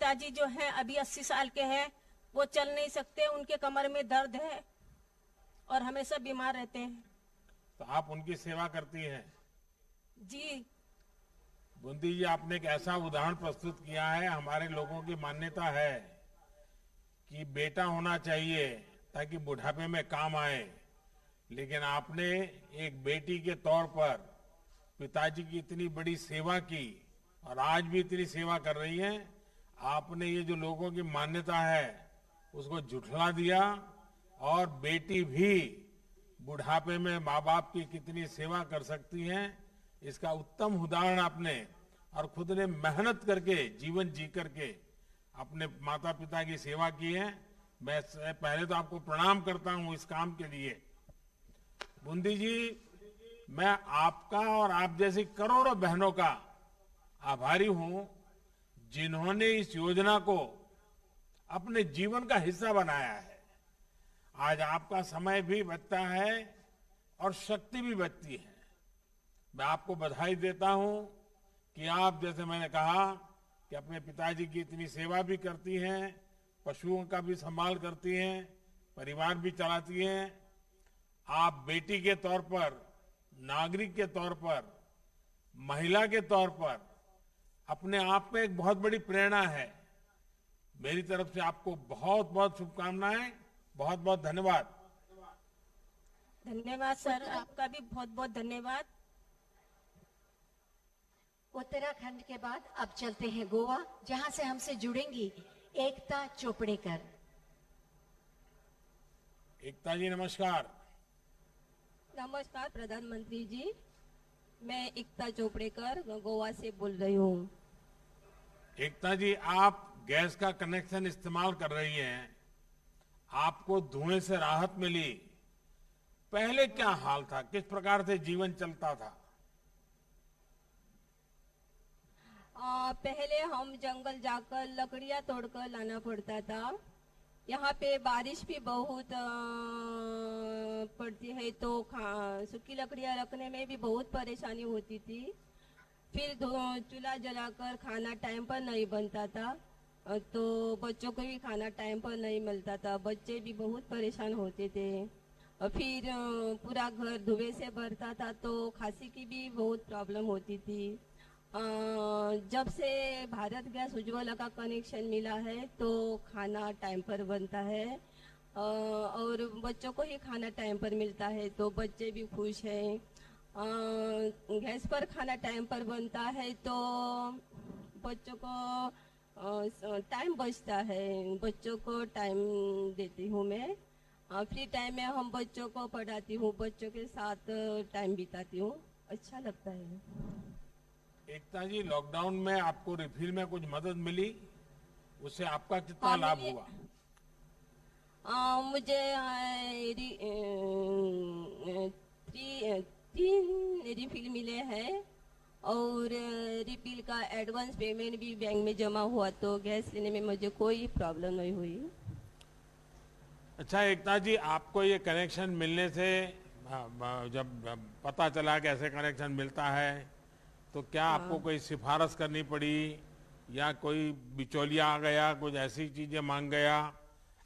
पिताजी जो हैं अभी 80 साल के हैं, वो चल नहीं सकते, उनके कमर में दर्द है और हमेशा बीमार रहते हैं। तो आप उनकी सेवा करती हैं। जी बुंदी जी, आपने एक ऐसा उदाहरण प्रस्तुत किया है। हमारे लोगों की मान्यता है कि बेटा होना चाहिए ताकि बुढ़ापे में काम आए, लेकिन आपने एक बेटी के तौर पर पिताजी की इतनी बड़ी सेवा की और आज भी इतनी सेवा कर रही हैं। आपने ये जो लोगों की मान्यता है उसको झुठला दिया और बेटी भी बुढ़ापे में माँ बाप की कितनी सेवा कर सकती हैं, इसका उत्तम उदाहरण आपने, और खुद ने मेहनत करके जीवन जी करके अपने माता पिता की सेवा की है। मैं पहले तो आपको प्रणाम करता हूं इस काम के लिए। बुंदी जी, मैं आपका और आप जैसी करोड़ों बहनों का आभारी हूं जिन्होंने इस योजना को अपने जीवन का हिस्सा बनाया है। आज आपका समय भी बचता है और शक्ति भी बचती है। मैं आपको बधाई देता हूं कि आप, जैसे मैंने कहा, कि अपने पिताजी की इतनी सेवा भी करती हैं, पशुओं का भी संभाल करती हैं, परिवार भी चलाती हैं। आप बेटी के तौर पर, नागरिक के तौर पर, महिला के तौर पर अपने आप में एक बहुत बड़ी प्रेरणा है। मेरी तरफ से आपको बहुत बहुत शुभकामनाएं, बहुत बहुत धन्यवाद। धन्यवाद सर, आपका भी बहुत बहुत धन्यवाद। उत्तराखंड के बाद अब चलते हैं गोवा, जहां से हमसे जुड़ेंगी एकता चोपड़ेकर। एकता जी नमस्कार। नमस्कार प्रधानमंत्री जी, मैं एकता चोपड़ेकर गोवा से बोल रही हूँ। एकता जी, आप गैस का कनेक्शन इस्तेमाल कर रही हैं, आपको धुएं से राहत मिली। पहले क्या हाल था, किस प्रकार से जीवन चलता था? पहले हम जंगल जाकर लकड़ियां तोड़कर लाना पड़ता था। यहाँ पे बारिश भी बहुत पड़ती है तो सूखी लकड़ियां रखने में भी बहुत परेशानी होती थी। फिर चूल्हा जलाकर खाना टाइम पर नहीं बनता था, तो बच्चों को भी खाना टाइम पर नहीं मिलता था, बच्चे भी बहुत परेशान होते थे। और फिर पूरा घर धुएं से भरता था तो खांसी की भी बहुत प्रॉब्लम होती थी। जब से भारत गैस उज्ज्वला का कनेक्शन मिला है तो खाना टाइम पर बनता है और बच्चों को ही खाना टाइम पर मिलता है तो बच्चे भी खुश हैं। गैस पर खाना टाइम पर बनता है तो बच्चों को टाइम बचता है, बच्चों को टाइम देती हूँ मैं। फ्री टाइम में हम बच्चों को पढ़ाती हूँ, बच्चों के साथ टाइम बिताती हूँ, अच्छा लगता है। एकता जी, लॉकडाउन में आपको रिफिल में कुछ मदद मिली, उससे आपका कितना लाभ हुआ? मुझे 3 रिफिल मिले हैं और रिफिल का एडवांस पेमेंट भी बैंक में जमा हुआ, तो गैस लेने में मुझे कोई प्रॉब्लम नहीं हुई। अच्छा एकता जी, आपको ये कनेक्शन मिलने से जब पता चला कि ऐसे कनेक्शन मिलता है तो क्या आपको कोई सिफारिश करनी पड़ी या कोई बिचौलिया आ गया, कुछ ऐसी चीजें मांग गया,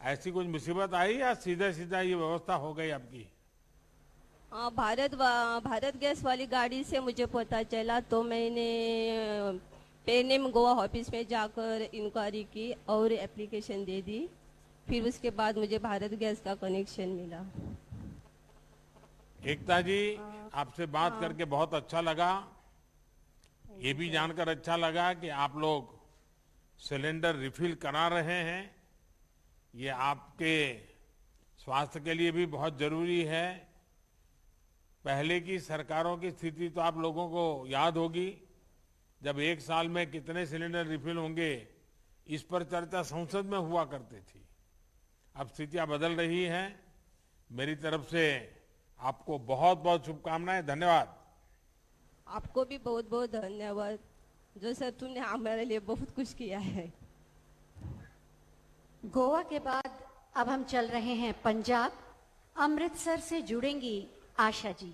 ऐसी कुछ मुसीबत आई या सीधे सीधा ये व्यवस्था हो गई आपकी? भारत गैस वाली गाड़ी से मुझे पता चला तो मैंने पेनेम गोवा ऑफिस में जाकर इंक्वायरी की और एप्लीकेशन दे दी। फिर उसके बाद मुझे भारत गैस का कनेक्शन मिला। एकता जी, आपसे बात करके बहुत अच्छा लगा। ये भी जानकर अच्छा लगा कि आप लोग सिलेंडर रिफिल करा रहे हैं। ये आपके स्वास्थ्य के लिए भी बहुत जरूरी है। पहले की सरकारों की स्थिति तो आप लोगों को याद होगी, जब एक साल में कितने सिलेंडर रिफिल होंगे इस पर चर्चा संसद में हुआ करती थी। अब स्थितियां बदल रही हैं। मेरी तरफ से आपको बहुत बहुत शुभकामनाएं, धन्यवाद। आपको भी बहुत बहुत धन्यवाद, जो सर तुमने हमारे लिए बहुत कुछ किया है। गोवा के बाद अब हम चल रहे हैं पंजाब, अमृतसर से जुड़ेंगी आशा जी।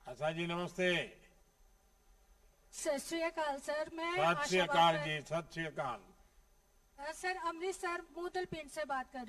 आशा जी नमस्ते। सत श्री अकाल सर, मैं सत श्री आशा अकाल बात जी, सत श्री अकाल। सर अमृतसर मूदल पिंड से बात कर रही हूँ।